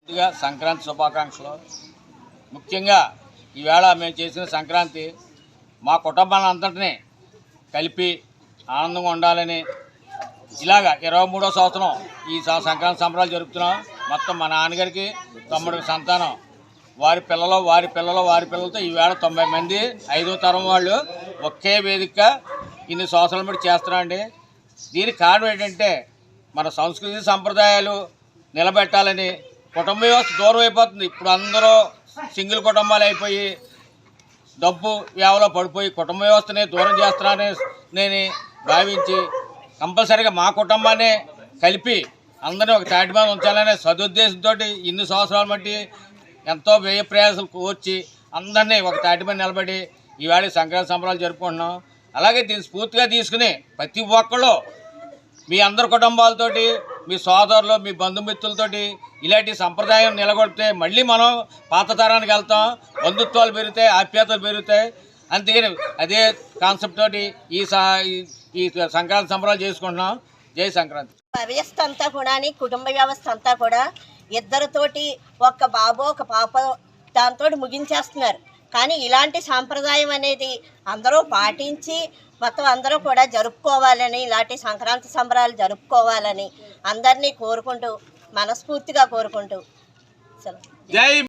ముందుగా సంక్రాంతి శుభాకాంక్షలు. ముఖ్యంగా ఈవేళ మేము చేసిన సంక్రాంతి మా కుటుంబాన్ని అంతటినీ కలిపి ఆనందంగా ఉండాలని ఇలాగా 23వ సంవత్సరం ఈ సంక్రాంతి సంబరాలు జరుపుతున్నాం. మొత్తం మా నాన్నగారికి 9 సంతానం, వారి పిల్లలతో ఈవేళ 90 మంది 5వ తరం వాళ్ళు ఒకే వేదిక ఇన్ని సంవత్సరాల బట్టి చేస్తున్నామండి. దీనికి కారణం ఏంటంటే మన సంస్కృతి సంప్రదాయాలు నిలబెట్టాలని. కుటుంబ వ్యవస్థ దూరం అయిపోతుంది. ఇప్పుడు అందరూ సింగిల్ కుటుంబాలు అయిపోయి డబ్బు వ్యావలో పడిపోయి కుటుంబ వ్యవస్థని దూరం చేస్తున్నానని నేను భావించి కంపల్సరీగా మా కుటుంబాన్ని కలిపి అందరినీ ఒక తాటి మీద ఉంచాలనే సదుద్దేశంతో ఇన్ని సంవత్సరాల బట్టి ఎంతో వ్యయ ప్రయాసాలు కోర్చి అందరినీ ఒక తాటి మీద నిలబడి ఈవేళ సంక్రాంతి సంబరాలు జరుపుకుంటున్నాం. అలాగే దీన్ని స్ఫూర్తిగా తీసుకుని ప్రతి ఒక్కళ్ళు మీ అందరి కుటుంబాలతోటి, మీ సోదరులు, మీ బంధుమిత్రులతోటి ఇలాంటి సంప్రదాయం నిలబడితే మళ్ళీ మనం పాత తరానికి వెళ్తాం. బంధుత్వాలు పెరుగుతాయి, ఆప్యాయతలు పెరుగుతాయి. అందుకని అదే కాన్సెప్ట్ తోటి ఈ సంక్రాంతి సంబరాలు చేసుకుంటున్నాం. జై సంక్రాంతి. వ్యవస్థ అంతా కూడా, కుటుంబ వ్యవస్థ అంతా కూడా ఇద్దరితోటి ఒక బాబు ఒక పాప దాంతో ముగించేస్తున్నారు. కానీ ఇలాంటి సాంప్రదాయం అనేది అందరూ పాటించి మొత్తం అందరూ కూడా జరుపుకోవాలని, ఇలాంటి సంక్రాంతి సంబరాలు జరుపుకోవాలని అందరినీ కోరుకుంటూ, మనస్ఫూర్తిగా కోరుకుంటూ.